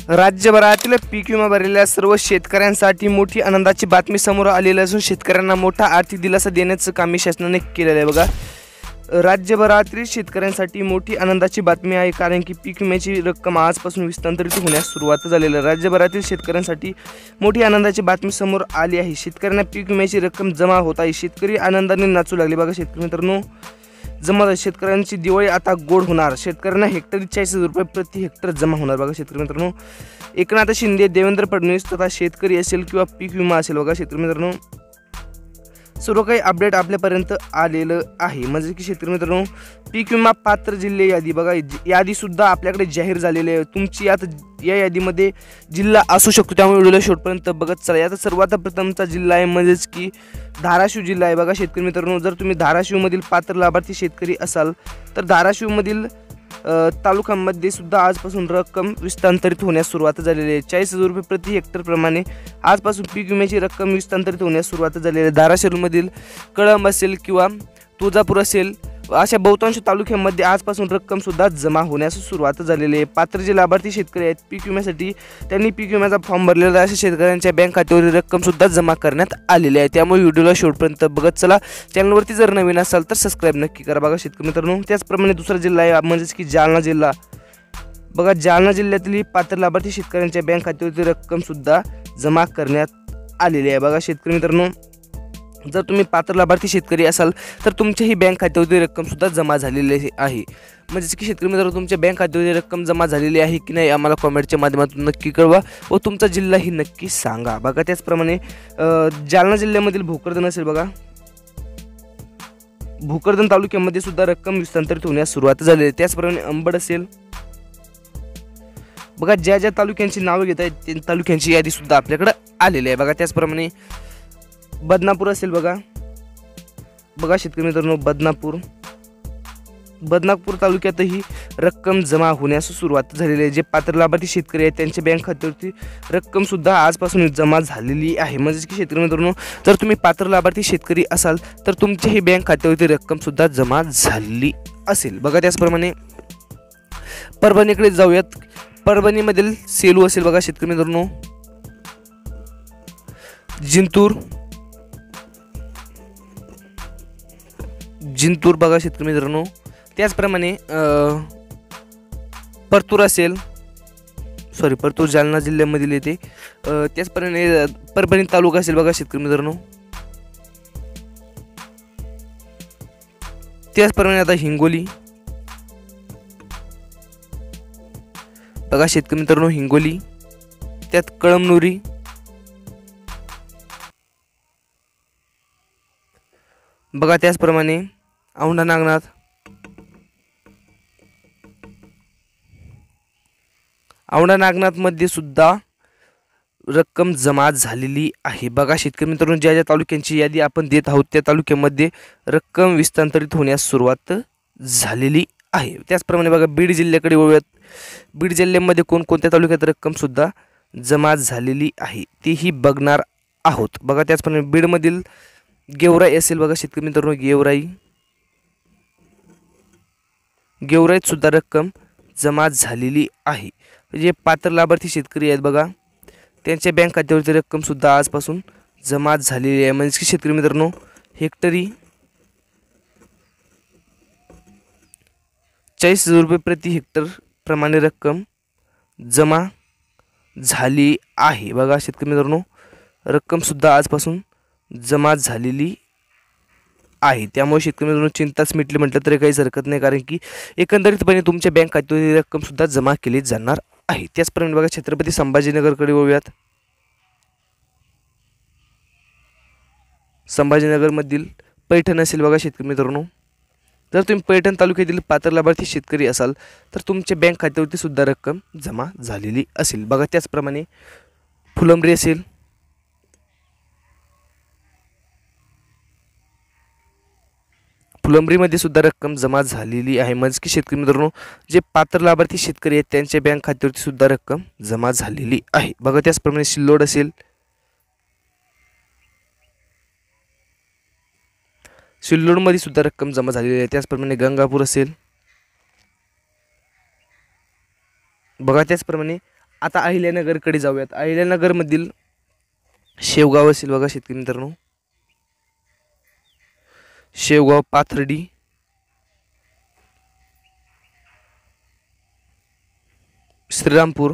राज्यभरातील पीक विमा भरलेल्या सर्व शेतकऱ्यांसाठी मोठी आनंदाची बातमी समोर आलेली असून शेतकऱ्यांना मोठा आर्थिक दिलासा देण्याचं काम शासनाने केलेलं आहे। बघा, राज्यभरातील शेतकऱ्यांसाठी मोठी आनंदाची बातमी आहे, कारण की पीक विम्याची रक्कम आजपासून विस्तारित होण्यास सुरुवात झालेली आहे। राज्यभरातील शेतकऱ्यांसाठी मोठी आनंदाची बातमी समोर आली आहे। शेतकऱ्यांना पीक विम्याची रक्कम जमा होत आहे। शेतकरी आनंदाने नाचू लागले। बघा शेतकरी मित्रांनो, जमा शेतकऱ्यांची दिवाळी आता गोड होणार। शेतकऱ्यांना हेक्टरी 40,000 रुपये प्रति हेक्टर जमा होणार। बघा शेतकरी मित्रांनो, एकनाथ शिंदे, देवेंद्र फडणवीस तथा शेतकरी असेल किंवा पीक विमा असेल, बघा शेतकरी मित्रांनो सर्व काही अपडेट आपल्यापर्यंत आलेलं आहे। म्हणजे की शेतकरी मित्रांनो, पीक विमा पात्र जिल्हे यादी, बघा यादी सुद्धा आपल्याकडे जाहीर झालेली आहे। तुमची आता या यादीमध्ये जिल्हा असू शकतो, त्यामुळे व्हिडिओला शेवटपर्यंत बघत चला। याचा सर्वात प्रथमचा जिल्हा आहे म्हणजेच की धाराशिव जिल्हा आहे। बघा शेतकरी मित्रांनो, जर तुम्ही धाराशिवमधील पात्र लाभार्थी शेतकरी असाल तर धाराशिवमधील तालुक्यांमध्ये सुद्धा आजपासून रक्कम विस्तारित होण्यास सुरुवात झालेली आहे। 40,000 रुपये प्रति हेक्टर प्रमाणे आजपासून पीक विम्याची रक्कम विस्तारित होण्यास सुरुवात झालेली आहे। धाराशिवमधील कळंब असेल किंवा तुळजापूर असेल, अशा बहुतांश तालुक्यांमध्ये आजपासून रक्कम सुद्धा जमा होण्यास सुरुवात झालेली आहे। पात्र जे लाभार्थी शेतकरी आहेत पीक विम्यासाठी, त्यांनी पीक विम्याचा फॉर्म भरलेला आहे। अशा शेतकऱ्यांच्या बँक खात्यावरील रक्कम सुद्धा जमा करण्यात आलेली आहे। त्यामुळे व्हिडिओला शेवटपर्यंत बघत चला। चॅनलवरती जर नवीन असाल तर सबस्क्राईब नक्की करा। बघा शेतकरी मित्रांनो, त्याचप्रमाणे दुसरा जिल्हा आहे म्हणजेच की जालना जिल्हा। बघा जालना जिल्ह्यातील पात्र लाभार्थी शेतकऱ्यांच्या बँक खात्यावरती रक्कम सुद्धा जमा करण्यात आलेली आहे। बघा शेतकरी मित्रांनो, जर तुम्ही पात्र लाभार्थी शेतकरी असाल तर तुमच्याही बँक खात्यावरती रक्कम सुद्धा जमा झालेली आहे। म्हणजे की शेतकरी मित्रांनो, तुमच्या बँक खात्यावरती रक्कम जमा झालेली आहे की नाही आम्हाला कमेंटच्या माध्यमातून नक्की कळवा व तुमचा जिल्हाही नक्की सांगा। बघा त्याचप्रमाणे जालना जिल्ह्यामधील भोकरदन असेल, बघा भोकरदन तालुक्यामध्ये सुद्धा रक्कम विस्तारित होण्यास सुरुवात झालेली आहे। त्याचप्रमाणे अंबड असेल, बघा ज्या ज्या तालुक्यांची नावे घेत आहेत त्या तालुक्यांची यादी सुद्धा आपल्याकडे आलेली आहे। बघा त्याचप्रमाणे बदनापूर असेल, बघा शेतकरी मित्रांनो बदनापूर तालुक्यातही रक्कम जमा होण्यास सुरुवात झालेली आहे। जे पात्र लाभार्थी शेतकरी आहेत त्यांच्या बँक खात्यावरती रक्कम सुद्धा आजपासून जमा झालेली आहे। म्हणजे की शेतकरी मित्रांनो, जर तुम्ही पात्र लाभार्थी शेतकरी असाल तर तुमच्याही बँक खात्यावरती रक्कम सुद्धा जमा झालेली असेल। बघा त्याचप्रमाणे परभणीकडे जाऊयात। परभणीमधील सेलू असेल, बघा शेतकरी मित्रांनो जिंतूर, बघा शेतकरी मित्रांनो त्याचप्रमाणे परतूर असेल, परतूर जालना जिल्ह्यामधील येते। त्याचप्रमाणे परभणी तालुका असेल, बघा शेतकरी मित्रांनो त्याचप्रमाणे आता हिंगोली, बघा शेतकरी मित्रांनो हिंगोली, त्यात कळमनुरी, बघा त्याचप्रमाणे औंढा नागनाथ मध्ये सुद्धा रक्कम जमा झालेली आहे। बघा शेतकरी मित्रांनो, ज्या ज्या तालुक्यांची यादी आपण देत आहोत त्या तालुक्यामध्ये रक्कम विस्तारित होण्यास सुरुवात झालेली आहे। त्याचप्रमाणे बघा बीड जिल्ह्याकडे वळूयात। बीड जिल्ह्यामध्ये कोणकोणत्या तालुक्यात रक्कम सुद्धा जमा झालेली आहे तेही बघणार आहोत। बघा त्याचप्रमाणे बीडमधील गेवराई असेल, बघा शेतकरी मित्रांनो गेवराईत सुद्धा रक्कम जमा झालेली आहे। जे पात्र लाभार्थी शेतकरी आहेत बघा त्यांच्या बँक खात्यावरती रक्कम सुद्धा आजपासून जमा झालेली आहे। म्हणजे की शेतकरी मित्रांनो हेक्टरी 40,000 रुपये प्रति हेक्टर प्रमाणे रक्कम जमा झाली आहे। बघा शेतकरी मित्रांनो रक्कम सुद्धा आजपासून जमा झालेली आहे। त्यामुळे शेतकरी मित्रांनो चिंताच मिटली म्हटलं तरी काहीच हरकत नाही, कारण की एकंदरीतपणे तुमच्या बँक खात्यावरील रक्कम सुद्धा जमा केली जाणार आहे। त्याचप्रमाणे बघा छत्रपती संभाजीनगरकडे वळूयात। संभाजीनगरमधील पैठण असेल, बघा शेतकरी मित्रांनो जर तुम्ही पैठण तालुक्यातील पात्र लाभार्थी शेतकरी असाल तर तुमच्या बँक खात्यावरती सुद्धा रक्कम जमा झालेली असेल। बघा त्याचप्रमाणे फुलंब्री असेल, फुलंब्रीमध्ये सुद्धा रक्कम जमा झालेली आहे। म्हणजे की शेतकरी मित्रांनो जे पात्र लाभार्थी शेतकरी आहेत त्यांच्या बँक खात्यावरती सुद्धा रक्कम जमा झालेली आहे। बघा त्याचप्रमाणे सिल्लोड असेल, सिल्लोडमध्ये सुद्धा रक्कम जमा झालेली आहे। त्याचप्रमाणे गंगापूर असेल, बघा त्याचप्रमाणे आता अहिल्यानगरकडे जाऊयात. अहिल्यानगरमधील शेवगाव असेल बघा शेतकरी मित्रांनो, शेवगाव, पाथर्डी, श्रीरामपूर,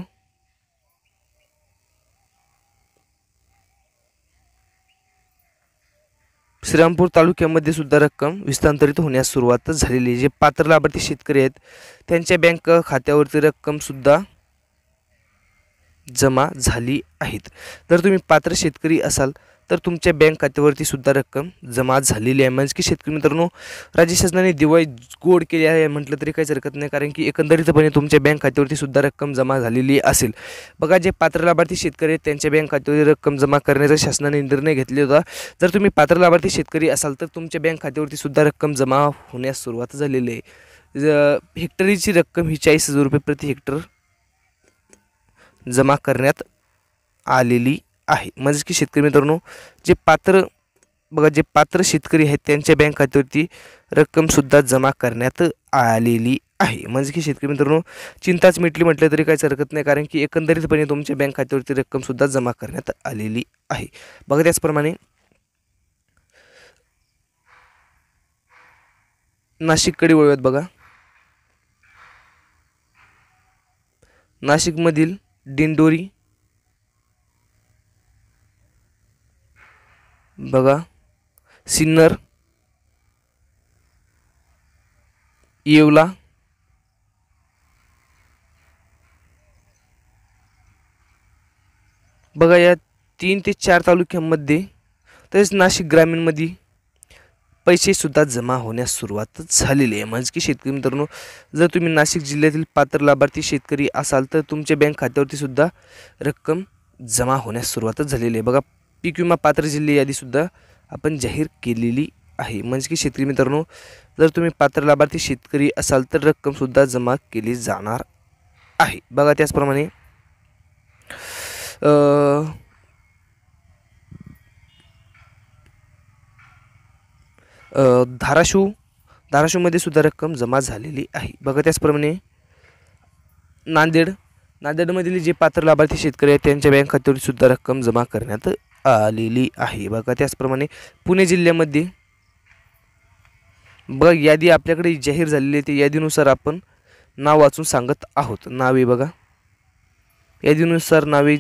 श्रीरामपूर तालुक्यामध्ये सुद्धा रक्कम विस्तांतरित होण्यास सुरुवात झालेली आहे. जे पात्र लाभार्थी शेतकरी आहेत त्यांच्या बँक खात्यावरती रक्कम सुद्धा जमा झाली आहेत. जर तुम्ही पात्र शेतकरी असाल तर तुमच्या बँक खात्यावरती सुद्धा रक्कम जमा झालेली आहे. म्हणजे की शेतकरी मित्रांनो, राज्य शासनाने दिवाळी गोड केली आहे म्हटलं तरी काहीच हरकत नाही, कारण की एकंदरीतपणे तुमच्या बँक खात्यावरती सुद्धा रक्कम जमा झालेली असेल. बघा, जे पात्र लाभार्थी शेतकरी आहेत त्यांच्या बँक खात्यावरती रक्कम जमा करण्याचा शासनाने निर्णय घेतला होता. जर तुम्ही पात्र लाभार्थी शेतकरी असाल तर तुमच्या बँक खात्यावरती सुद्धा रक्कम जमा होण्यास सुरुवात झालेली आहे. हेक्टरीची रक्कम ही 40,000 रुपये प्रति हेक्टर जमा करण्यात आलेली आहे. म्हणजे की शेतकरी मित्रांनो, जे पात्र शेतकरी आहेत त्यांच्या बँक खात्यावरती रक्कम सुद्धा जमा करण्यात आलेली आहे. म्हणजे की शेतकरी मित्रांनो, चिंताच मिटली म्हटलं तरी काहीच हरकत नाही, कारण की एकंदरीतपणे तुमच्या बँक खात्यावरती रक्कम सुद्धा जमा करण्यात आलेली आहे. बघा, त्याचप्रमाणे नाशिककडे वळूयात. बघा, नाशिकमधील दिंडोरी, बघा सिन्नर, येवला, बघा या 3 ते 4 तालुक्यांमध्ये तसेच नाशिक ग्रामीणमध्ये पैसे सुद्धा जमा होण्यास सुरुवात झालेली आहे. म्हणजे की शेतकरी मित्रांनो, जर तुम्ही नाशिक जिल्ह्यातील पात्र लाभार्थी शेतकरी असाल तर तुमच्या बँक खात्यावरती सुद्धा रक्कम जमा होण्यास सुरुवात झालेली आहे. बघा, पीक विमा पात्र जिल्हे यादी सुद्धा आपण जाहीर केलेली आहे. म्हणजे की शेतकरी मित्रांनो, जर तुम्ही पात्र लाभार्थी शेतकरी असाल तर रक्कम सुद्धा जमा केली जाणार आहे. बघा, त्याचप्रमाणे धाराशिवमध्ये सुद्धा रक्कम जमा झालेली आहे. बघा, त्याचप्रमाणे नांदेडमधील जे पात्र लाभार्थी शेतकरी आहेत त्यांच्या बँक खात्यावर सुद्धा रक्कम जमा करण्यात आलेली आहे. बघा, त्याचप्रमाणे पुणे जिल्ह्यामध्ये बघा यादी आपल्याकडे जाहीर झालेली आहे. त्या यादीनुसार आपण नाव वाचून सांगत आहोत. नावे बघा, यादीनुसार नावे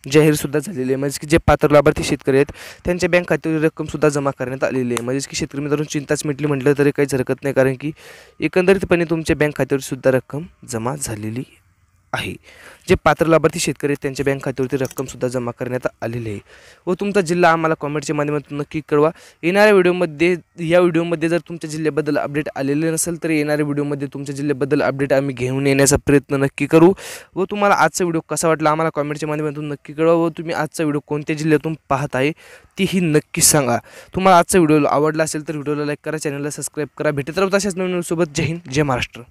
जाहीर सुद्धा झालेली आहे. म्हणजे की जे पात्र लाभार्थी शेतकरी आहेत त्यांच्या बँक खात्यावर रक्कम सुद्धा जमा करण्यात आलेली आहे. म्हणजे की शेतकरी मित्रांनो, चिंताच मिटली म्हटलं तरी काहीच हरकत नाही, कारण की एकंदरीतपणे तुमच्या बँक खात्यावर सुद्धा रक्कम जमा झालेली आहे. जे पात्र लाभार्थी शेतकरी आहेत त्यांच्या बँक खात्यावरती रक्कम सुद्धा जमा करण्यात आलेली आहे. व तुमचा जिल्हा आम्हाला कमेंटच्या माध्यमातून नक्की कळवा. या व्हिडिओमध्ये जर तुमच्या जिल्ह्याबद्दल अपडेट आलेले नसेल तर येणाऱ्या व्हिडिओमध्ये तुमच्या जिल्ह्याबद्दल अपडेट आम्ही घेऊन येण्याचा प्रयत्न नक्की करू. व तुम्हाला आजचा व्हिडिओ कसा वाटला आम्हाला कमेंटच्या माध्यमातून नक्की कळवा. व तुम्ही आजचा व्हिडिओ कोणत्या जिल्ह्यातून पाहत आहे तीही नक्की सांगा. तुम्हाला आजचा व्हिडिओ आवडला असेल तर व्हिडिओला लाईक करा, चॅनलला सबस्क्राईब करा. भेटत राहू अशाच नवीन सोबत. जय हिंद, जय महाराष्ट्र.